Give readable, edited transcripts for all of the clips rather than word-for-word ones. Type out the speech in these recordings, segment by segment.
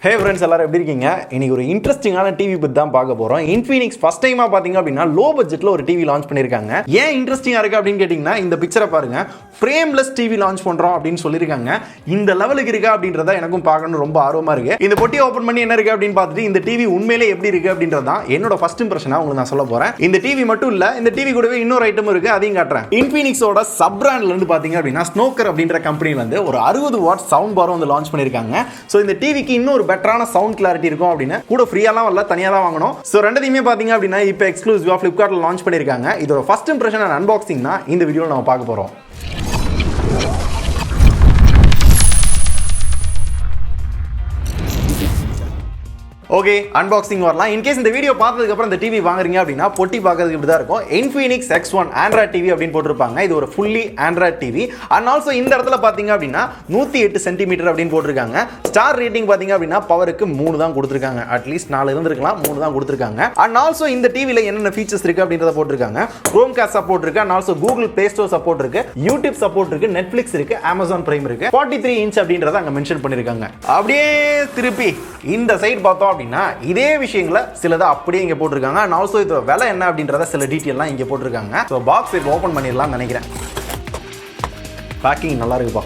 Hey friends, எல்லாரும் எப்படி இருக்கீங்க? இன்னைக்கு ஒரு இன்ட்ரஸ்டிங்கான டிவி பத்தி தான் பார்க்க போறோம். Infinix ஃபர்ஸ்ட் டைமா பாத்தீங்க அப்படினா லோ பட்ஜெட்ல ஒரு டிவி லான்ச் பண்ணிருக்காங்க. ஏன் இன்ட்ரஸ்டிங்கா இருக்கு அப்படினு கேட்டிங்கனா இந்த பிக்சரை பாருங்க. Frameless டிவி லான்ச் பண்றோம் அப்படினு சொல்லிருக்காங்க. இந்த லெவலுக்கு இருக்கா அப்படின்றத எனக்கும் பார்க்கணும் ரொம்ப ஆர்வமா இருக்கு. இந்த பொட்டியை ஓபன் பண்ணி என்ன இருக்கு அப்படினு பார்த்துட்டு இந்த டிவி உண்மையிலேயே எப்படி இருக்கு அப்படின்றது தான் என்னோட ஃபர்ஸ்ட் இம்ப்ரஷனா உங்களுக்கு நான் சொல்ல போறேன். இந்த டிவி மட்டும் இல்ல, இந்த டிவி கூடவே இன்னொரு ஐட்டம் இருக்கு, அதையும் காட்டுறேன். Infinixோட சப் பிராண்ட்ல இருந்து பாத்தீங்க அப்படினா Snokor அப்படிங்கற கம்பெனில இருந்து ஒரு 60 வாட் சவுண்ட் பார் வந்து லான்ச் பண்ணிருக்காங்க. சோ இந்த டிவிக்கு இன்னொரு பெட்டரான சவுண்ட் கிளாரிட்டி இருக்கும் அப்படினு கூட ஃப்ரீயாலாம் வரல, தனியா தான் வாங்கணும். சோ ரெண்டுதையுமே பாத்தீங்க அப்படினா இப்போ எக்ஸ்க்ளூசிவா Flipkartல லான்ச் பண்ணிருக்காங்க. இதோட ஃபர்ஸ்ட் இம்ப்ரஷன் அண்ட் அன்பாக்சிங் தான் இந்த வீடியோல நாம பார்க்க போறோம். ஓகே, அன்பாக்சிங் வரலாம். இன் கேஸ் இந்த வீடியோ பார்த்ததுக்கு அப்புறம் இந்த டிவி வாங்குறீங்க அப்படின்னா பொட்டி பார்க்கிறதுக்கு இப்படி தான் இருக்கும். Infinix X1 ஆண்ட்ராய்ட் டிவி அப்படின்னு போட்டிருப்பாங்க. இது ஒரு fully Android TV. And also இந்த இடத்துல பார்த்தீங்க அப்படின்னா 108 சென்டிமீட்டர் அப்படின்னு போட்டிருக்காங்க. ஸ்டார் ரேட்டிங் பார்த்தீங்க அப்படின்னா பவருக்கு 3 தான் கொடுத்துருக்காங்க. அட்லீஸ்ட் 4 இருந்திருக்கலாம், 3 தான் கொடுத்துருக்காங்க. அண்ட் ஆல்சோ இந்த டிவியில் என்னென்ன ஃபீச்சர்ஸ் இருக்கு அப்படின்றத போட்டிருக்காங்க. Chromecast சப்போர்ட் இருக்கு, and also Google Play Store support இருக்கு, யூடியூப் சப்போர்ட் இருக்கு, Netflix இருக்கு, Amazon Prime இருக்கு, 43 இன்ச் அப்படின்றத அங்க மென்ஷன் பண்ணிருக்காங்க. அப்படியே திருப்பி இந்த சைடு பார்த்தோம் அப்படின்னா இதே விஷயங்களை சிலதை அப்படியே இங்க போட்டிருக்காங்க. அண்ட் ஆல்சோ இதோட விலை என்ன அப்படின்றத சில டீட்டெயில்லாம் இங்க போட்டிருக்காங்க. ஸோ பாக்ஸ் இப்போ ஓப்பன் பண்ணிடலாம் நினைக்கிறேன். பேக்கிங் நல்லா இருக்குப்பா.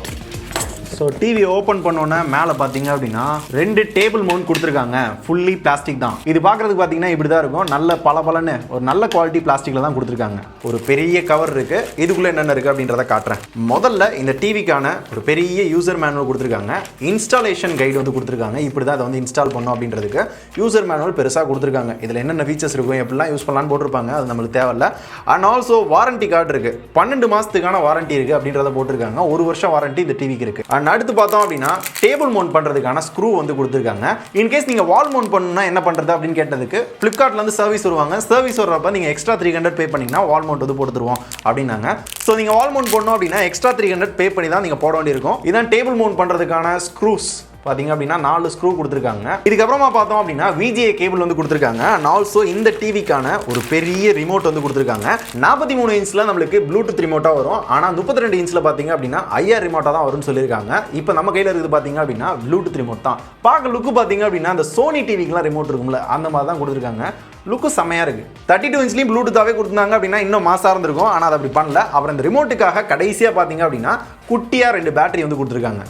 ஸோ டிவி ஓப்பன் பண்ணோன்னே மேலே பார்த்தீங்க அப்படின்னா 2 டேபிள் மவுண்ட் கொடுத்துருக்காங்க. ஃபுல்லி பிளாஸ்டிக் தான். இது பார்க்குறதுக்கு பார்த்தீங்கன்னா இப்படி தான் இருக்கும். நல்ல பளபளன்னு ஒரு நல்ல குவாலிட்டி பிளாஸ்டிக்கில் தான் கொடுத்துருக்காங்க. ஒரு பெரிய கவர் இருக்கு. இதுக்குள்ளே என்னென்ன இருக்குது அப்படின்றத காட்டுறேன். முதல்ல இந்த டிவிக்கான ஒரு பெரிய யூசர் மேனுவல் கொடுத்துருக்காங்க. இன்ஸ்டாலேஷன் கைடு வந்து கொடுத்துருக்காங்க. இப்படி தான் அதை வந்து இன்ஸ்டால் பண்ணோம் அப்படின்றதுக்கு யூசர் மேனுவல் பெருசாக கொடுத்துருக்காங்க. இதில் என்னென்ன ஃபீச்சர்ஸ் இருக்கும், எப்படிலாம் யூஸ் பண்ணலான்னு போட்டிருப்பாங்க. அது நம்மளுக்கு தேவையில்ல. அண்ட் ஆல்சோ வாரண்டி கார்டு இருக்குது. 12 மாதத்துக்கான வாரண்டி இருக்குது அப்படின்றத போட்டிருக்காங்க. 1 வருஷம் வாரண்டி இந்த டிவிக்கு இருக்குது. அடுத்து பார்த்தோம் அப்படின்னா டேபிள் மவுண்ட் பண்றதுக்கான ஸ்க்ரூ வந்து கொடுத்துருக்காங்க. இன் கேஸ் நீங்க வால் மவுண்ட் பண்ணனும்னா என்ன பண்றது அப்படின்னு கேட்டதுக்கு Flipkartல இருந்து சர்வீஸ் வருவாங்க. சர்வீஸ் வரப்ப நீங்க எக்ஸ்ட்ரா 300 பே பண்ணீங்கன்னா வால் மவுண்ட் வந்து போட்டு தருவோம் அப்படின்னாங்க. சோ நீங்க வால் மவுண்ட் பண்ணனும் அப்படின்னா எக்ஸ்ட்ரா 300 பே பண்ணி தான் நீங்க போட வேண்டியிருக்கும். இதான் டேபிள் மவுண்ட் பண்றதுக்கான ஸ்க்ரூஸ் பாத்தீங்க அப்படின்னா 4 ஸ்க்ரூ கொடுத்துருக்காங்க. இதுக்கப்புறமா பார்த்தோம் அப்படின்னா VGA கேபிள் வந்து கொடுத்துருக்காங்க. அண்ட் ஆல்சோ இந்த டிவிக்கான ஒரு பெரிய ரிமோட் வந்து கொடுத்துருக்காங்க. 43 இன்ச்ல நம்மளுக்கு ப்ளூடூத் ரிமோட்டா வரும். ஆனா 32 இன்ச்ல பாத்தீங்க அப்படின்னா IR ரிமோட்டா தான் வரும்னு சொல்லியிருக்காங்க. இப்போ நம்ம கையில இருக்குது பாத்தீங்க அப்படின்னா ப்ளூடூத் ரிமோட் தான். பார்க்க லுக்கு பாத்தீங்க அப்படின்னா அந்த சோனி டிவிக்குலாம் ரிமோட் இருக்கும்ல, அந்த மாதிரி தான் கொடுத்துருக்காங்க. லுக்கு செமையா இருக்கு. 32 இன்ச்லயும் ப்ளூடூத்தாவே கொடுத்தாங்க அப்படின்னா இன்னும் மாசா இருந்திருக்கும். ஆனா அதை அப்படி பண்ணல. அப்புறம் இந்த ரிமோட்டுக்காக கடைசியா பாத்தீங்க அப்படின்னா குட்டியா 2 பேட்டரி வந்து கொடுத்துருக்காங்க.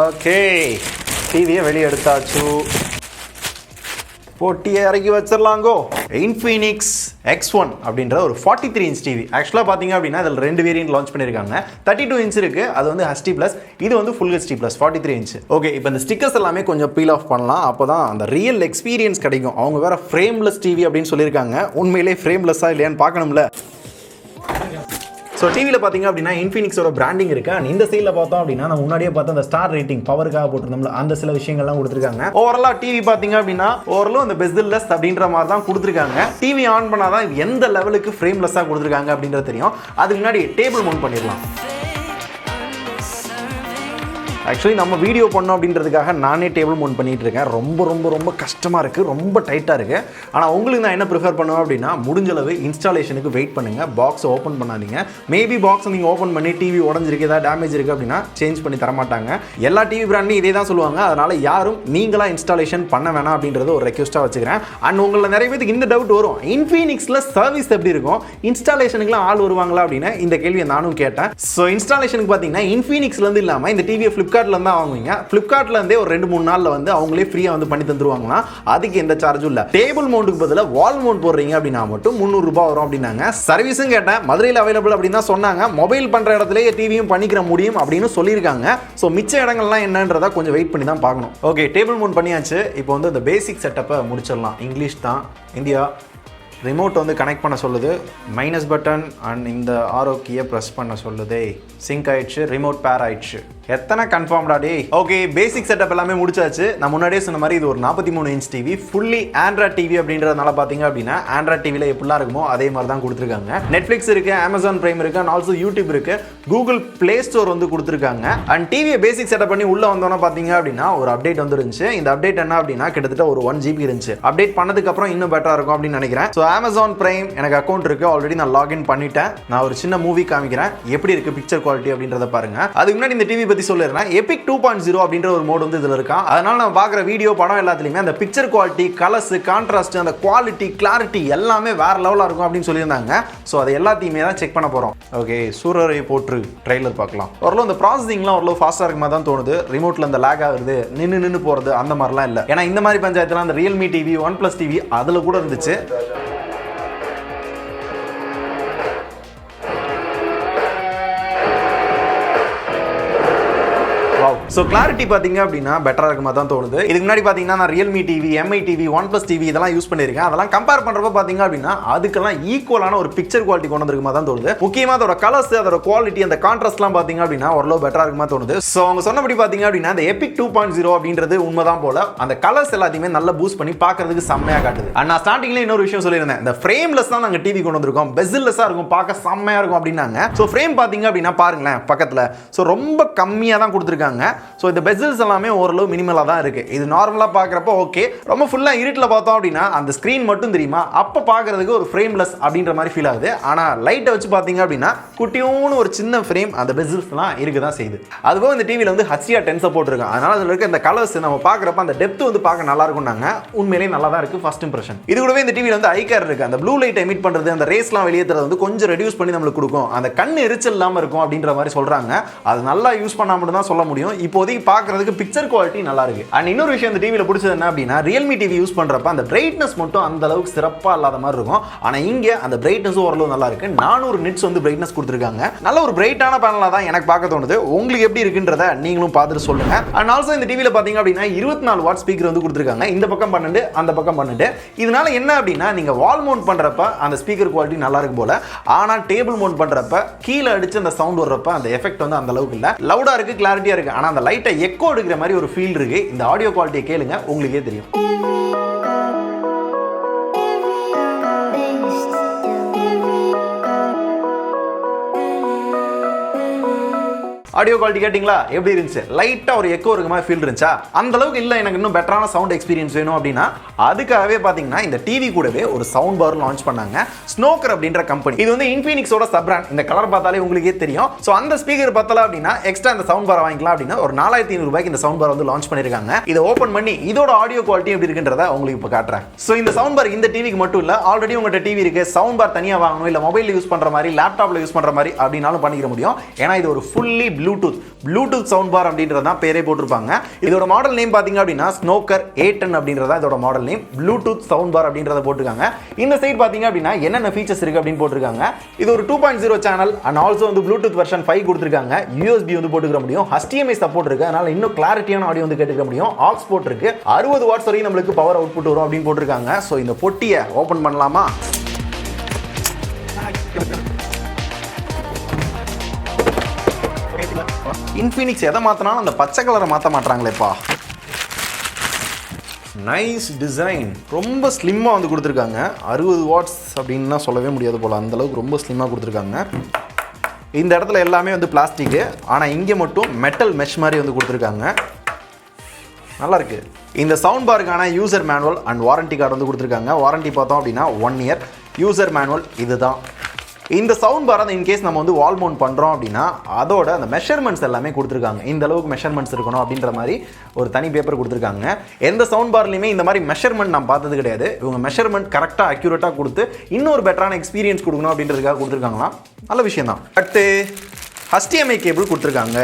ஓகே, டிவியை வெளியே எடுத்தாச்சு. போட்டியை இறக்கி வச்சிடலாங்கோ. Infinix X1 அப்படின்ற ஒரு 43 இன்ச் டிவி. ஆக்சுவலாக பார்த்தீங்க அப்படின்னா இதில் 2 வேரியன்ட் லான்ச் பண்ணியிருக்காங்க. 32 இன்ச் இருக்கு, அது வந்து HD+, இது வந்து ஃபுல் HD+, 43 இன்ச். ஓகே, இப்போ இந்த ஸ்டிக்கர்ஸ் எல்லாமே கொஞ்சம் பீல் ஆஃப் பண்ணலாம். அப்போ தான் அந்த ரியல் எக்ஸ்பீரியன்ஸ் கிடைக்கும். அவங்க வேற ஃப்ரேம்லெஸ் டிவி அப்படின்னு சொல்லியிருக்காங்க. உண்மையிலே ஃப்ரேம்லெஸ்ஸா இல்லையான்னு பார்க்கணும்ல. ஸோ டிவியில் பார்த்தீங்க அப்படின்னா இன்ஃபினிக்ஸோட பிராண்டிங் இருக்கு. அண்ட் இந்த சைடில் பார்த்தோம் அப்படின்னா நம்ம முன்னாடியே பார்த்தா அந்த ஸ்டார் ரேட்டிங் பவருக்காக போட்டிருந்தோம்ல, அந்த சில விஷயங்கள்லாம் கொடுத்துருக்காங்க. ஓவராலாக டிவி பார்த்தீங்க அப்படின்னா ஓரளவு அந்த பெஸ்ட்லெஸ் அப்படின்ற மாதிரி தான் கொடுத்துருக்காங்க. டிவி ஆன் பண்ணாதான் எந்த லெவலுக்கு ஃப்ரேம்லெஸ்ஸாக கொடுத்துருக்காங்க அப்படின்றது தெரியும். அதுக்கு முன்னாடி டேபிள் மவுண்ட் பண்ணிடலாம். ஆக்சுவலி நம்ம வீடியோ பண்ணோம் அப்படின்றதுக்காக நானே டேபிள் மவுண்ட் பண்ணிட்டு இருக்கேன். ரொம்ப ரொம்ப ரொம்ப கஷ்டமாக இருக்குது, ரொம்ப டைட்டாக இருக்குது. ஆனால் உங்களுக்கு நான் என்ன ப்ரிஃபர் பண்ணுவேன் அப்படின்னா முடிஞ்சளவு இன்ஸ்டாலேஷனுக்கு வெயிட் பண்ணுங்கள். பாக்ஸை ஓப்பன் பண்ணாதீங்க. மேபி பாக்ஸை நீங்கள் ஓப்பன் பண்ணி டிவி உடஞ்சிருக்கு, ஏதாவது டேமேஜ் இருக்குது அப்படின்னா சேஞ்ச் பண்ணி தரமாட்டாங்க. எல்லா டிவி பிராண்ட்லையும் இதே தான் சொல்லுவாங்க. அதனால் யாரும் நீங்களாக இன்ஸ்டாலேஷன் பண்ண வேணாம் அப்படின்றது ஒரு ரெக்வஸ்ட்டாக வச்சுக்கிறேன். அண்ட் உங்களை நிறைய பேருக்கு இந்த டவுட் வரும், இன்ஃபினிக்ஸில் சர்வீஸ் எப்படி இருக்கும், இன்ஸ்டாலேஷனுக்குலாம் ஆள் வருவாங்களா அப்படின்னு இந்த கேள்வியை நானும் கேட்டேன். ஸோ இன்ஸ்டாலேஷனுக்கு பார்த்தீங்கன்னா இன்ஃபினிக்ஸ்லேருந்து இல்லாமல் இந்த டிவியை Flipkartல தான் வாங்குவீங்க. Flipkartல இருந்தே ஒரு 2-3 நாள்ல வந்து அவங்களே ஃப்ரீயா வந்து பண்ணி தந்துருவாங்களா. அதுக்கு எந்த சார்ஜும் இல்ல. டேபிள் மவுண்ட்க்கு பதிலா வால் மவுண்ட் போடுறீங்க அப்படின்னா மட்டும் 300 ரூபாய் வரும் அப்படின்னாங்க. சர்வீஸும் கேட்டேன், மதுரையில் அவைலபிள் அப்படின்னு தான் சொன்னாங்க. மொபைல் பண்ற இடத்துலயே டிவியும் பண்ணிக்கிற முடியும் அப்படின்னு சொல்லியிருக்காங்க. ஸோ மிச்ச இடங்கள்லாம் என்னன்றதை கொஞ்சம் வெயிட் பண்ணி தான் பார்க்கணும். ஓகே, டேபிள் மவுண்ட் பண்ணியாச்சு. இப்போ வந்து இந்த பேசிக் செட்டப்பை முடிச்சிடலாம். இங்கிலீஷ் தான், இந்தியா. ரிமோட் வந்து கனெக்ட் பண்ண சொல்லுது, மைனஸ் பட்டன் அண்ட் இந்த ஆரோ கீயை ப்ரெஸ் பண்ண சொல்லுதே. சிங்க் ஆயிடுச்சு, ரிமோட் பேர் ஆயிடுச்சு. எத்தனை கன்ஃபார்ம்டா டே. ஓகே, பேசிக் செட்டப் எல்லாமே முடிச்சாச்சு. நான் முன்னாடியே சொன்ன மாதிரி இது ஒரு 43 inch TV, fully Android TV அப்படின்றதுனால பார்த்தீங்க அப்படின்னா ஆண்ட்ராய்ட் டிவியில் எப்படிலாம் இருக்குமோ அதே மாதிரி தான் கொடுத்துருக்காங்க. நெட்ஃப்ளிக்ஸ் இருக்கு, Amazon Prime இருக்கு, அண்ட் ஆல்சோ யூடியூப் இருக்கு, Google Play Store வந்து கொடுத்துருக்காங்க. அண்ட் டிவியை பேசிக் செட்டப் பண்ணி உள்ள வந்தோன்னா பார்த்தீங்க அப்படின்னா ஒரு அப்டேட் வந்துருந்துச்சு. இந்த அப்டேட் என்ன அப்படின்னா கிட்டத்தட்ட ஒரு 1 GB இருந்துச்சு. அப்டேட் பண்ணதுக்கு அப்புறம் இன்னும் பெட்டரா இருக்கும் அப்படின்னு நினைக்கிறேன். ஸோ Amazon Prime எனக்கு அக்கவுண்ட் இருக்கு, ஆல்ரெடி நான் லாகின் பண்ணிட்டேன். நான் ஒரு சின்ன மூவி காமிக்கிறேன், எப்படி இருக்கு பிக்சர் குவாலிட்டி அப்படின்றத பாருங்க. அதுக்கு முன்னாடி இந்த டிவி பத்தி சொல்லிடுறேன். Epic 2.0 அப்படின்ற ஒரு மோட் வந்து இதுல இருக்கா. அதனால நம்ம பார்க்குற வீடியோ படம் எல்லாத்துலயுமே அந்த பிக்சர் குவாலிட்டி, கலர்ஸ், கான்ட்ராஸ்ட், அந்த குவாலிட்டி, கிளாரிட்டி எல்லாமே வேற லெவலா இருக்கும் அப்படின்னு சொல்லியிருந்தாங்க. ஸோ அது எல்லாத்தையுமே தான் செக் பண்ண போறோம். ஓகே, சூரரை போற்று ட்ரெய்லர் பார்க்கலாம். ஓரளவு இந்த ப்ராசஸிங்லாம் ஓரளவு ஃபாஸ்டா இருக்குமா தான் தோணுது. ரிமோட்ல அந்த லேக் ஆகுது, நின்று போறது அந்த மாதிரிலாம் இல்லை. ஏன்னா இந்த மாதிரி பஞ்சாயத்துல அந்த Realme TV, OnePlus TV அதுல கூட இருந்துச்சு. ஸோ கிளாரிட்டி பார்த்தீங்க அப்படின்னா பெட்டராக இருக்குமா தான் தோணுது. இதுக்கு முன்னாடி பார்த்தீங்கன்னா நான் Realme TV, MI TV, OnePlus TV இதெல்லாம் யூஸ் பண்ணியிருக்கேன். அதெல்லாம் கம்பேர் பண்ணுறப்ப பார்த்தீங்க அப்படின்னா அதுக்கெல்லாம் ஈக்குவலான ஒரு பிக்சர் குவாலிட்டி கொண்டு வந்துருக்குமா தான் தோணுது. முக்கியமாக அதோட கலர்ஸ், அதோட குவாலிட்டி, அந்த கான்ட்ராஸ்ட்லாம் பார்த்தீங்க அப்படின்னா ஓரளவு பெட்டராக இருக்குமா தோணுது. ஸோ அவங்க சொன்னபடி பார்த்தீங்க அப்படின்னா இந்த Epic 2.0 அப்படின்றது உண்மைதான் போல. அந்த கலர்ஸ் எல்லாத்தையுமே நல்லா பூஸ்ட் பண்ணி பார்க்கறதுக்கு செம்மையாக காட்டுது. அண்ட் நான் ஸ்டார்டிங்ல இன்னொரு விஷயம் சொல்லியிருந்தேன், இந்த ஃப்ரேம்லெஸ் தான் நாங்கள் டிவி கொண்டு வந்திருக்கோம், பெசில்லெஸ்ஸாக இருக்கும், பார்க்க செம்மையாக இருக்கும் அப்படின்னாங்க. ஸோ ஃப்ரேம் பார்த்தீங்க அப்படின்னா பாருங்களேன் பக்கத்தில், ஸோ ரொம்ப கம்மியாக தான் கொடுத்துருக்காங்க. ஸோ இந்த பெசில்ஸ் எல்லாமே ஓரளவு மினிமலாக தான் இருக்குது. இது நார்மலாக பார்க்குறப்போ ஓகே. ரொம்ப ஃபுல்லாக இருட்டில் பார்த்தோம் அப்படின்னா அந்த ஸ்க்ரீன் மட்டும் தெரியுமா, அப்போ பார்க்குறதுக்கு ஒரு ஃப்ரேம்லெஸ் அப்படின்ற மாதிரி ஃபீல் ஆகுது. ஆனால் லைட்டை வச்சு பார்த்தீங்க அப்படின்னா குட்டியோன்னு ஒரு சின்ன ஃப்ரேம் அந்த பெசில்ஸ்லாம் இருக்க தான் செய்யுது. அதுவும் இந்த டிவியில் வந்து HDR10 சப்போர்ட் இருக்கு. அதனால் அதில் இருக்க இந்த கலர்ஸ் நம்ம பார்க்குறப்ப அந்த டெப்த் வந்து பார்க்க நல்லா இருக்கும்னாங்க. உண்மையிலேயே நல்லா தான் இருக்குது ஃபர்ஸ்ட் இம்ப்ரெஷன். இது கூடவே இந்த டிவியில் வந்து ஐ கேர் இருக்குது. அந்த ப்ளூ லைட் எமிட் பண்ணுறது, அந்த ரேஸ்லாம் வெளியேற்றுறது வந்து கொஞ்சம் ரெடியூஸ் பண்ணி நம்மளுக்கு கொடுக்கும். அந்த கண் எரிச்சல் இல்லாமல் இருக்கும் அப்படின்ற மாதிரி சொல்கிறாங்க. அது நல்லா யூஸ் பண்ணால் மட்டும் தான் சொல்ல முடியும். இப்போதைக்கு பார்க்குறதுக்கு பிக்சர் குவாலிட்டி நல்லா இருக்கு. அண்ட் இன்னொரு விஷயம் இந்த டிவியில் பிடிச்சது என்ன அப்படின்னா Realme TV யூஸ் பண்றப்ப அந்த பிரைட்னஸ் மட்டும் அந்த அளவுக்கு சிறப்பா இல்லாத மாதிரி இருக்கும். ஆனா இங்க அந்த பிரைட்னஸ் ஓரளவு நல்லா இருக்கு. 400 நிட்ஸ் வந்து பிரைட்னஸ் கொடுத்திருக்காங்க. நல்ல ஒரு பிரைட்டான பேனலா தான் எனக்கு பார்க்க தோணுது. உங்களுக்கு எப்படி இருக்குன்றத நீங்களும் பார்த்துட்டு சொல்லுங்க. அண்ட் ஆல்சோ இந்த டிவியில் பாத்தீங்க அப்படின்னா 24 வாட் ஸ்பீக்கர் வந்து கொடுத்திருக்காங்க. இந்த பக்கம் 12, அந்த பக்கம் 12. இதனால என்ன அப்படின்னா நீங்க வால் மவுண்ட் பண்றப்ப அந்த ஸ்பீக்கர் குவாலிட்டி நல்லா இருக்கு போல. ஆனா டேபிள் மவுண்ட் பண்றப்ப கீழே அடிச்சு அந்த சவுண்ட் வர்றப்ப அந்த எஃபெக்ட் வந்து அந்த அளவுக்கு இல்ல. லவுடா இருக்கு, கிளாரிட்டியா இருக்கு. ஆனா அந்த லைட்டை எக்கோ எடுக்கிற மாதிரி ஒரு ஃபீல் இருக்கு. இந்த ஆடியோ குவாலிட்டியை கேளுங்க, உங்களுக்கே தெரியும். ஆடியோ குவாலிட்டி கேட்டிங்களா, எப்படி இருந்துச்சு? லைட்டாக ஒரு எக்கோ இருக்க மாதிரி ஃபீல் இருந்துச்சா? அந்த அளவுக்கு இல்லை, எனக்கு இன்னும் பெட்டரான சவுண்ட் எக்ஸ்பீரியன்ஸ் வேணும் அப்படின்னா அதுக்காகவே பார்த்தீங்கன்னா இந்த டிவி கூடவே ஒரு சவுண்ட் பார் லான்ச் பண்ணாங்க. Snokor அப்படின்ற கம்பெனி. இது வந்து இன்ஃபினிக்ஸோட சப் பிராண்ட். இந்த கலர் பார்த்தாலே உங்களுக்கே தெரியும். ஸோ அந்த ஸ்பீக்கர் பத்தல அப்படின்னா எக்ஸ்ட்ரா இந்த சவுண்ட் பார் வாங்கிக்கலாம் அப்படின்னா ஒரு 4500 ரூபாய்க்கு இந்த சவுண்ட் பார் வந்து லான்ச் பண்ணியிருக்காங்க. இதை ஓப்பன் பண்ணி இதோட ஆடியோ குவாலிட்டி எப்படி இருக்குன்றத உங்களுக்கு இப்போ காட்டுறேன். ஸோ இந்த சவுண்ட் பார் இந்த டிவிக்கு மட்டும் இல்லை, ஆல்ரெடி உங்கள்கிட்ட டிவி இருக்கு, சவுண்ட் பார் தனியாக வாங்கணும், இல்லை மொபைலில் யூஸ் பண்ணுற மாதிரி, லேப்டாப்பில் யூஸ் பண்ணுற மாதிரி அப்படின்னாலும் பண்ணிக்க முடியும். ஏன்னா இது ஒரு ஃபுல்லி ப்ளூடூத் சவுண்ட் பார் அப்படின்றது தான் பேரே போட்டிருப்பாங்க. இதோட மாடல் நேம் பாத்தீங்க அப்படின்னா Snokor A10 அப்படின்றதா இதோட model name. Bluetooth sound bar அப்படின்றத போட்டுருக்காங்க. இந்த சைடு பாத்தீங்க அப்படின்னா என்னென்ன ஃபீச்சர்ஸ் இருக்கு அப்படின்னு போட்டிருக்காங்க. இது ஒரு 2.0 சேனல் அண்ட் ஆல்சோ வந்து ப்ளூடூத் வெர்ஷன் 5 கொடுத்திருக்காங்க. USB வந்து போட்டுக்க முடியும். HDMI சப்போர்ட் இருக்கு. அதனால இன்னும் கிளாரிட்டியான ஆடியோ வந்து கேட்டுக்க முடியும். ஆக்ஸ் போர்ட் இருக்கு. 60 வாட்ஸ் வரைக்கும் நம்மளுக்கு பவர் அவுட்புட் வரும் அப்படின்னு போட்டிருக்காங்க. ஸோ இந்த பொட்டியை ஓபன் பண்ணலாமா? Infinix எதை மாத்தினாலும் அந்த பச்சை கலரை மாற்ற மாட்டாங்களேப்பா. Nice design. ரொம்ப ஸ்லிம்மாக வந்து கொடுத்துருக்காங்க. 60 வாட்ஸ் அப்படின்னா சொல்லவே முடியாது போல், அந்த அளவுக்கு ரொம்ப ஸ்லிம்மாக கொடுத்துருக்காங்க. இந்த இடத்துல எல்லாமே வந்து பிளாஸ்டிக்கு, ஆனால் இங்கே மட்டும் மெட்டல் மெஷ் மாதிரி வந்து கொடுத்துருக்காங்க. நல்லா இருக்கு. இந்த சவுண்ட் பாருக்கான user manual and warranty card வந்து கொடுத்துருக்காங்க. வாரண்டி பார்த்தோம் அப்படின்னா 1 இயர். யூசர் மேனுவல் இதுதான். இந்த சவுண்ட் பார் அந்த இன்கேஸ் நம்ம வந்து வால் மவுண்ட் பண்ணுறோம் அப்படின்னா அதோட அந்த மெஷர்மெண்ட்ஸ் எல்லாமே கொடுத்துருக்காங்க. இந்த அளவுக்கு மெஷர்மெண்ட்ஸ் இருக்கணும் அப்படின்ற மாதிரி ஒரு தனி பேப்பர் கொடுத்துருக்காங்க. எந்த சவுண்ட் பார்லையுமே இந்த மாதிரி மெஷர்மெண்ட் நான் பார்த்தது கிடையாது. இவங்க மெஷர்மெண்ட் கரெக்டாக அக்யூரேட்டாக கொடுத்து இன்னொரு பெட்டரான எக்ஸ்பீரியன்ஸ் கொடுக்கணும் அப்படின்றதுக்காக கொடுத்துருக்காங்களாம். நல்ல விஷயம் தான். பட்டு HDMI கேபிள் கொடுத்துருக்காங்க.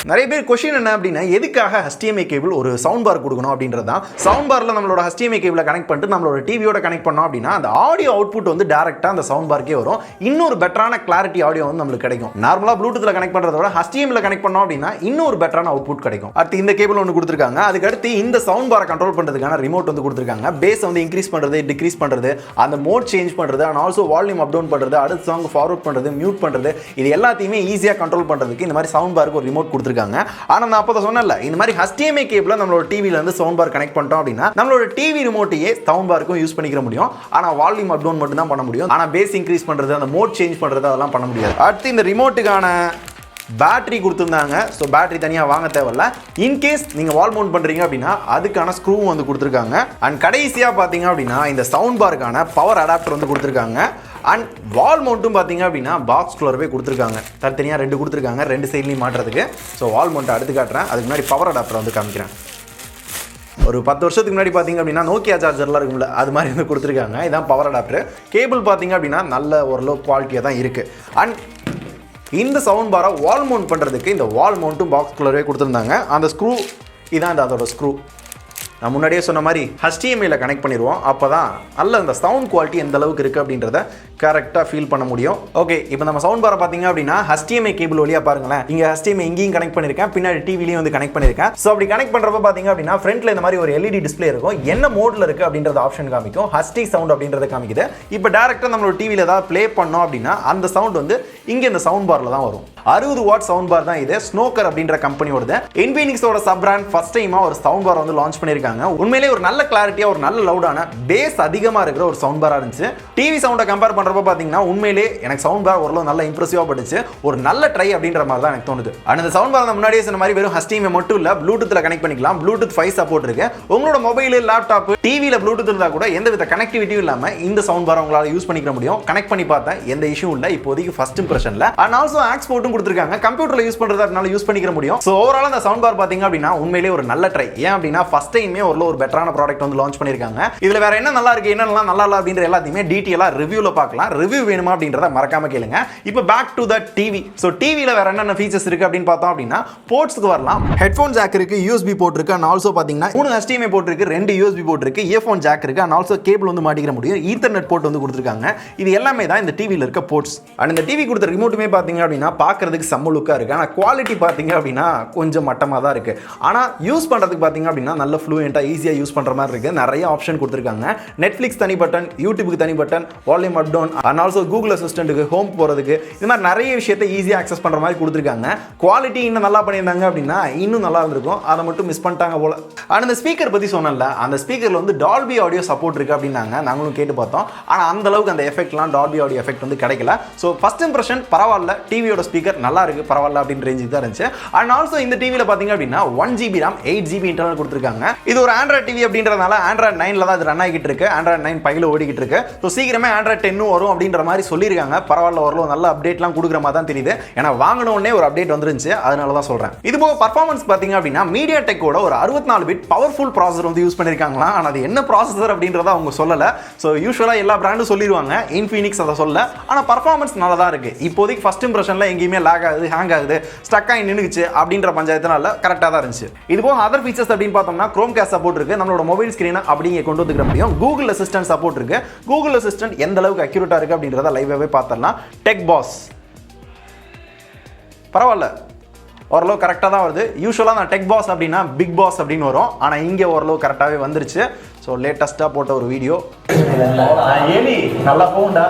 நிறைய பேர் கொஸ்டின் என்ன அப்படின்னா எதுக்காக HDMI கேபிள் ஒரு சவுண்ட் பார் கொடுக்கணும் அப்படின்றது தான். சவுண்ட் பார்ல நம்மளோட HDMI கேபிளை கனெக்ட் பண்ணிட்டு நம்மளோட டிவியோட கனெக்ட் பண்ணோம் அப்படின்னா அந்த ஆடியோ அவுட்புட் வந்து டைரக்டா அந்த சவுண்ட் பார்க்கே வரும். இன்னொரு பெட்டரான கிளாரிட்டி ஆடியோ வந்து நம்மளுக்கு கிடைக்கும். நார்மலா ப்ளூடூத்ல கனெக்ட் பண்றத விட HDMI கனெக்ட் பண்ணோம் அப்படின்னா இன்னொரு பெட்டரான அவுட்புட் கிடைக்கும். அடுத்து இந்த கேபிள் ஒன்று கொடுத்துருக்காங்க. அதுக்கு அடுத்து இந்த சவுண்ட் பாரை கண்ட்ரோல் பண்றதுக்கான ரிமோட் வந்து கொடுத்துருக்காங்க. பேஸ் வந்து இன்க்ரீஸ் பண்றது, டிக்ரீஸ் பண்றது, அந்த மோட் சேஞ்ச் பண்றது and also volume up down பண்றது, அடுத்த சாங் ஃபார்வர்ட் பண்றது, மியூட் பண்றது, இது எல்லாத்தையுமே ஈஸியா கண்ட்ரோல் பண்றதுக்கு இந்த மாதிரி சவுண்ட் பாருக்கு ஒரு ரிமோட் கொடுத்துருக்காங்க. ஆனா நான் அப்போ சொன்னேன்ல, இந்த மாதிரி HDMI கேபிள நம்மளோட டிவில இருந்து சவுண்ட் பார் கனெக்ட் பண்ணிட்டோம் அப்படின்னா நம்மளோட டிவி ரிமோட்டையே சவுண்ட் பாருக்கும் யூஸ் பண்ணிக்க முடியும். ஆனா வால்யூம் அப் டவுன் மட்டும் தான் பண்ண முடியும். ஆனா பேஸ் இன்க்ரீஸ் பண்றது, அந்த மோட் சேஞ்ச் பண்றது அதெல்லாம் பண்ண முடியாது. அடுத்து இந்த ரிமோட்டுக்கான பேட்டரி கொடுத்துருந்தாங்க. ஸோ பேட்டரி தனியாக வாங்க தேவையில்ல. இன்கேஸ் நீங்கள் வால் மவுண்ட் பண்ணுறீங்க அப்படின்னா அதுக்கான ஸ்க்ரூவும் வந்து கொடுத்துருக்காங்க. அண்ட் கடைசியாக பார்த்தீங்க அப்படின்னா இந்த சவுண்ட் பாருக்கான பவர் அடாப்டர் வந்து கொடுத்துருக்காங்க. அண்ட் வால் மவுண்ட்டும் பார்த்தீங்க அப்படின்னா பாக்ஸ் குள்ளரவே கொடுத்துருக்காங்க. தனித்தனியாக 2 கொடுத்துருக்காங்க, 2 சைட்லையும் மாட்டுறதுக்கு. ஸோ வால் மவுண்ட்டை அடுத்து காட்டுறேன், அதுக்கு முன்னாடி பவர் அடாப்டர் வந்து காமிக்கிறேன். ஒரு 10 வருஷத்துக்கு முன்னாடி பார்த்தீங்க அப்படின்னா நோக்கியா சார்ஜர்லாம் இருக்கும்ல, அது மாதிரி வந்து கொடுத்துருக்காங்க. இதான் பவர் அடாப்டர். கேபிள் பார்த்தீங்க அப்படின்னா நல்ல ஒரு லோ குவாலிட்டியாக தான் இருக்குது. அண்ட் இந்த சவுண்ட் பாரை வால் மவுண்ட் பண்ணுறதுக்கு இந்த வால் மவுண்ட்டும் பாக்ஸ் குள்ளரவே கொடுத்துருந்தாங்க. அந்த ஸ்க்ரூ இதான் அதோட ஸ்க்ரூ. நான் முன்னாடியே சொன்ன மாதிரி HDMI கனெக்ட் பண்ணிடுவோம். அப்போ தான் நல்ல அந்த சவுண்ட் குவாலிட்டி எந்த அளவுக்கு இருக்குது அப்படின்றத கரெக்டாக ஃபீல் பண்ண முடியும். ஓகே, இப்போ நம்ம சவுண்ட் பாரை பார்த்தீங்க அப்படின்னா HDMI கேபிள் வழியாக பாருங்களேன். இங்கே HDMI இங்கேயும் கனெக்ட் பண்ணியிருக்கேன், பின்னாடி டிவிலையும் வந்து கனெக்ட் பண்ணியிருக்கேன். ஸோ அப்படி கனெக்ட் பண்ணுறப்ப பார்த்தீங்க அப்படின்னா ஃப்ரண்ட்டில் இந்த மாதிரி ஒரு LED டிஸ்பிளே இருக்கும். என்ன மோடில் இருக்குது அப்படின்றது ஆப்ஷன் காமிக்கும். HD சவுண்ட் அப்படின்றத காமிக்குது. இப்போ டேரெக்டாக நம்மளோட டிவியில் ஏதாவது ப்ளே பண்ணோம் அப்படின்னா அந்த சவுண்ட் வந்து இங்கே இந்த சவுண்ட் பாரில் தான் வரும். 60 வாட் சவுண்ட் பார் தான் இது. ஸ்னோக்கர் அப்படின்ற கம்பெனியோட இன்ஃபினிக்ஸோட சப் பிராண்ட் ஃபர்ஸ்ட் டைமா ஒரு சவுண்ட் பார் வந்து லான்ச் பண்ணியிருக்காங்க. உண்மையிலேயே ஒரு நல்ல கிளாரிட்டியா, ஒரு நல்ல லவுடான பேஸ் அதிகமாக இருக்கிற ஒரு சவுண்ட் பாரா இருந்துச்சு. டிவி சவுண்டை கம்பேர் பண்ணுறப்ப பார்த்தீங்கன்னா உண்மையிலேயே எனக்கு சவுண்ட் பார் ஓரளவு நல்ல இம்ப்ரெசிவாக பட்டுச்சு. ஒரு நல்ல ட்ரை அப்படின்ற மாதிரி தான் எனக்கு தோணுது. அந்த சவுண்ட் பார் முன்னாடியே சொன்ன மாதிரி வெறும் HDMI மட்டும் இல்லை, ப்ளூடூத்தில் கனெக்ட் பண்ணிக்கலாம். ப்ளூடூத் 5 சப்போர்ட் இருக்கு. உங்களோட மொபைல், லேப்டாப், டிவியில் ப்ளூடூத் இருந்தால் கூட எந்த வித கனெக்டிவிட்டியும் இல்லாமல் இந்த சவுண்ட் பார் உங்களால் யூஸ் பண்ணிக்க முடியும். கனெக்ட் பண்ணி பார்த்தேன், எந்த இஷ்யூ இல்லை இப்போதைக்கு ஃபர்ஸ்ட் இம்ப்ரெஷன்ல. அண்ட் ஆல்சோ ஆக்ஸ் போர்ட்டும் கொடுத்துருக்காங்க. கம்ப்யூட்டர்ல யூஸ் பண்றதுனால யூஸ் பண்ணிக்க முடியும். சோ ஓவரால் அந்த சவுண்ட் பார் பாத்தீங்க அப்படின்னா உண்மையிலேயே ஒரு நல்ல ட்ரை. ஏன் அப்படின்னா ஃபர்ஸ்ட் டைமே ஒரு பெட்டரான ப்ராடக்ட் வந்து லான்ச் பண்ணிருக்காங்க. இதுல வேற என்ன நல்லா இருக்கு, என்னெல்லாம் நல்லா இல்ல அப்படின்ற எல்லாத்தையுமே டீடைலா ரிவ்யூல பார்க்கலாம். ரிவ்யூ வேணுமா அப்படின்றத மறக்காம கேளுங்க. இப்போ back to the TV. So டிவில வேற என்னென்ன ஃபீச்சர்ஸ் இருக்கு அப்படின்னு பார்த்தோம் அப்படின்னா போர்ட்ஸ்க்கு வரலாம். ஹெட்ஃபோன் ஜாக் இருக்கு, USB போர்ட் இருக்கு. அண்ட் ஆல்சோ பாத்தீங்கன்னா 3 HDMI போர்ட் இருக்கு, 2 USB போர்ட் இருக்கு, இயர்ஃபோன் ஜாக் இருக்கு. அண்ட் ஆல்சோ கேபிள் வந்து மாட்டிக்கிற முடியும். ஈத்தர்நெட் போர்ட் வந்து கொடுத்துருக்காங்க. இது எல்லாமே தான் இந்த டிவில இருக்க போர்ட்ஸ். அண்ட் இந்த டிவி கொடுத்த ரிமோட்டுமே பாத்தீங்க அப்படின்னா பார்க்கிறதுக்கு செம்ம லுக்கா இருக்கு. ஆனா குவாலிட்டி பாத்தீங்க அப்படின்னா கொஞ்சம் மட்டமா தான் இருக்கு. ஆனா யூஸ் பண்றதுக்கு பாத்தீங்க அப்படின்னா நல்ல ஃப்ளூயண்டா ஈஸியா யூஸ் பண்ற மாதிரி இருக்கு. நிறைய ஆப்ஷன் கொடுத்திருக்காங்க. நெட்ஃபிளிக்ஸ் தனி பட்டன், யூடியூப்க்கு தனி button, volume up down, and also Google அசிஸ்டன்ட்க்கு ஹோம் போறதுக்கு இந்த மாதிரி நிறைய விஷயத்தை ஈஸியா அக்சஸ் பண்ற மாதிரி கொடுத்திருக்காங்க. குவாலிட்டி இன்னும் நல்லா பண்ணியிருந்தாங்க அப்படின்னா இன்னும் நல்லா இருந்திருக்கும். அதை மட்டும் மிஸ் பண்ணிட்டாங்க போல. ஆனா இந்த ஸ்பீக்கர் பத்தி சொன்னேன்ல, அந்த ஸ்பீக்கர்ல வந்து டால்பி ஆடியோ சப்போர்ட் இருக்கு அப்படின்னாங்க. நாங்களும் கேட்டு பார்த்தோம். ஆனா அந்த அளவுக்கு அந்த எஃபெக்ட்லாம் டால்பி ஆடியோ எஃபெக்ட் வந்து கிடைக்கல. ஸோ ஃபர்ஸ்ட் இம்ப்ரெஷன் பரவாயில்ல, டிவியோட ஸ்பீக்கர் நல்லா இருக்கு, பரவாயில்ல அப்படின்ற ரேஞ்சுக்கு தான் இருந்துச்சு. அண்ட் ஆல்சோ இந்த டிவியில் பார்த்தீங்க அப்படின்னா 1GB RAM 8GB இன்டர்னல் கொடுத்துருக்காங்க. இது ஒரு ஆண்ட்ராய்ட் டிவி அப்படின்றதுனால ஆண்ட்ராய்ட் 9ல தான் இது ரன் ஆகிட்டு இருக்கு. ஆண்ட்ராய்ட் 9 பையில ஓடிக்கிட்டு இருக்கு. ஸோ சீக்கிரமே ஆண்ட்ராய்ட் 10 வரும் அப்படின்ற மாதிரி சொல்லியிருக்காங்க. பரவாயில்ல, ஓரளவு நல்ல அப்டேட்லாம் கொடுக்குற மாதிரி தான் தெரியுது. ஏன்னா வாங்கின உடனே ஒரு அப்டேட் வந்துருந்துச்சு, அதனால தான் சொல்றேன். இது போக பர்ஃபார்மன்ஸ் பார்த்தீங்க அப்படின்னா மீடியா டெக்கோட ஒரு 64 பிட் பவர்ஃபுல் ப்ராசஸர் வந்து யூஸ் பண்ணியிருக்காங்களா. ஆனால் அது என்ன ப்ராசஸர் அப்படின்றத அவங்க சொல்லல. ஸோ யூஸ்வலாக எல்லா பிராண்டும் சொல்லிடுவாங்க, இன்ஃபினிக்ஸ் அதை சொல்ல. ஆனால் பர்ஃபார்மன்ஸ் நல்லா தான் இருக்கு. இப்போதைக்கு ஃபர்ஸ்ட் இம்ப்ரெஷன்ல எங்கேயுமே லாக் ஆகுது, ஹேங் ஆகுது, ஸ்டக் ஆகி நின்னுச்சு அப்படின்ற பஞ்சாயத்தினால கரெக்டாக தான் இருந்துச்சு. இது போக அதர் ஃபீச்சர்ஸ் அப்படின்னு பார்த்தோம்னா குரோம் கேஸ்ட் சப்போர்ட் இருக்கு. நம்மளோட மொபைல் ஸ்கிரீனை அப்படியே கொண்டு வந்துக்கிற முடியும். கூகுள் அசிஸ்டன்ட் சப்போர்ட் இருக்கு. கூகுள் அசிஸ்டன்ட் எந்த அளவுக்கு அக்யூரேட்டா இருக்கு அப்படின்றத லைவாவே பார்த்தரலாம். டெக் பாஸ் பரவாயில்ல, ஓரளவு கரெக்டாக தான் வருது. யூஸ்வலாக நான் டெக் பாஸ் அப்படின்னா பிக் பாஸ் அப்படின்னு வரும். ஆனால் இங்கே ஓரளவு கரெக்டாகவே வந்துருச்சு. ஸோ லேட்டஸ்ட்டாக போட்ட ஒரு வீடியோ நல்லா போகுண்டா.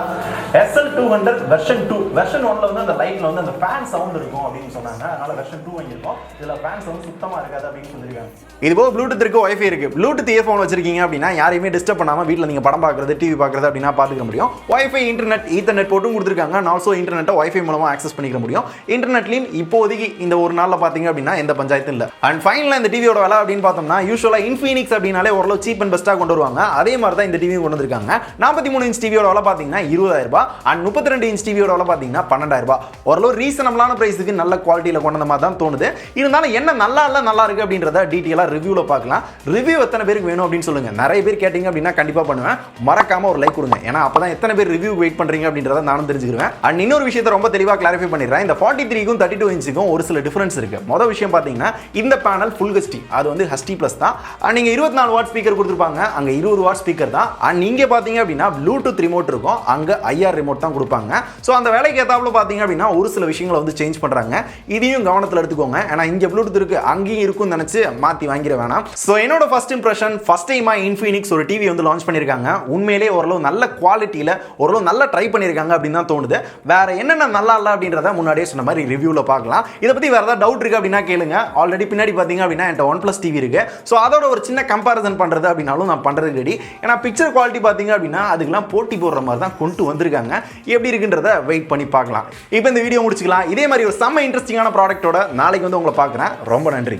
SL200 வெர்ஷன் 2 வெர்ஷன் 1ல வந்து அந்த லைட்ல வந்து அந்த ஃபேன் சவுண்ட் இருக்கும் அப்படின்னு சொன்னாங்க. அதனால வெர்ஷன் 2 வாங்கியிருக்கோம். இதுல ஃபேன் சவுண்ட் சுத்தமா இருக்காது அப்படின்னு சொல்லிருக்காங்க. இது போக ப்ளூடூத் இருக்கு, வைஃபை இருக்கு. ப்ளூடூத் இயர்ஃபோன் வச்சிருக்கீங்க அப்படின்னா யாரையுமே டிஸ்டர்ப் பண்ணாம வீட்டில் நீங்க படம் பார்க்கறது, டிவி பார்க்கறது அப்படின்னா பார்த்துக்க முடியும். வைஃபை, இன்டர்நெட், ஈத்தர்நெட் போட்டும் கொடுத்துருக்காங்க. அண்ட் ஆல்சோ இன்டர்நெட்டை வைஃபை மூலமா ஆக்சஸ் பண்ணிக்க முடியும். இன்டர்நெட்லையும் இப்போதைக்கு இந்த ஒரு நாளில் பார்த்தீங்க அப்படின்னா எந்த பஞ்சாயத்தும் இல்லை. அண்ட் ஃபைனலாக இந்த டிவியோட விலை அப்படின்னு பார்த்தோம்னா யூஸ்வலாக இன்ஃபினிக்ஸ் அப்படின்னாலே ஓரளவு சீப் அண்ட் பெஸ்ட்டாக கொண்டு வருவாங்க. அதே மாதிரி தான் இந்த டிவியும் கொண்டு வந்திருக்காங்க. 43 இன்ச் டிவியோட விலை பார்த்தீங்கன்னா 20,000 ரூபாய். அண்ட் 32 இன்ச் டிவியோட விலை பார்த்தீங்கன்னா 12,000 ரூபாய். ஓரளவு ரீசனபிளான பிரைஸுக்கு நல்ல குவாலிட்டியில் கொண்டு வந்த மாதிரி தான் தோணுது. இருந்தாலும் என்ன நல்லா இல்லை நல்லா இருக்கு அப்படின்றத டீட்டெயிலாக ரிவ்யூவில் பார்க்கலாம். ரிவ்யூ எத்தனை பேருக்கு வேணும் அப்படின்னு சொல்லுங்க. நிறைய பேர் கேட்டீங்க அப்படின்னா கண்டிப்பாக பண்ணுவேன். மறக்காம ஒரு லைக் கொடுங்க. ஏன்னா அப்பதான் எத்தனை பேர் ரிவ்யூ வெயிட் பண்றீங்க அப்படின்றத நானும் தெரிஞ்சுக்கிறேன். அண்ட் இன்னொரு விஷயத்தை ரொம்ப தெளிவாக கிளாரிஃபை பண்ணிடுறேன். இந்த 43க்கும் 32 இன்ச்சுக்கும் ஒரு சில டிஃபரன்ஸ் இருக்கு. மொதல் விஷயம் பார்த்தீங்கன்னா இந்த பேனல் ஃபுல் ஹெச்டி, அது வந்து ஹெச்டி பிளஸ் தான். அண்ட் நீங்க 24 வாட் ஸ்பீக்கர் கொடுத்துருப்பாங்க, அங்க 20 வாட் ஸ்பீக்கர் தான். அண்ட் நீங்க பாத்தீங்க அப்படின்னா ப்ளூடூத் ரிமோட் இருக்கும், அங்க IR ரிமோட் தான் கொடுப்பாங்க. சோ அந்த வேலைக்கு ஏத்தாப்புல பாத்தீங்க அப்படின்னா ஒரு சில விஷயங்களை வந்து சேஞ்ச் பண்றாங்க. இதையும் கவனத்தில் எடுத்துக்கோங்க. ஏன்னா இங்க ப்ளூடூத் இருக்கு, அங்கேயும் இருக்கும்னு நினைச்சு மாத்தி வாங்கிட வேணாம். சோ என்னோட ஃபர்ஸ்ட் இம்ப்ரெஷன், ஃபர்ஸ்ட் டைமா இன்ஃபினிக்ஸ் ஒரு டிவி வந்து லான்ச் பண்ணிருக்காங்க. உண்மையிலேயே ஓரளவு நல்ல குவாலிட்டியில ஓரளவு நல்லா ட்ரை பண்ணிருக்காங்க அப்படின்னு தான் தோணுது. வேற என்னென்ன நல்லா இல்ல அப்படின்றத முன்னாடியே சொன்ன மாதிரி ரிவ்யூல பார்க்கலாம். இதை பத்தி வேற ஏதாவது டவுட் இருக்கு அப்படின்னா கேளுங்க. ஆல்ரெடி பின்னாடி பாத்தீங்க அப்படின்னா என்கிட்ட OnePlus டிவி இருக்கு. சோ அதோட ஒரு சின்ன கம்பேரிசன் பண்றது அப்படின்னாலும் நான் பண்றது ரெடி. ஏன்னா பிக்சர் குவாலிட்டி பாத்தீங்க அப்படின்னா அதுக்கெல்லாம் போட்டி போடுற மாதிரி தான் கொண்டு வந்திருக்காங்க. கொடுத்துருக்காங்க. எப்படி இருக்குன்றத வெயிட் பண்ணி பார்க்கலாம். இப்போ இந்த வீடியோ முடிச்சுக்கலாம். இதே மாதிரி ஒரு செம்ம இன்ட்ரெஸ்டிங்கான ப்ராடக்ட்டோட நாளைக்கு வந்து உங்களை பார்க்குறேன். ரொம்ப நன்றி.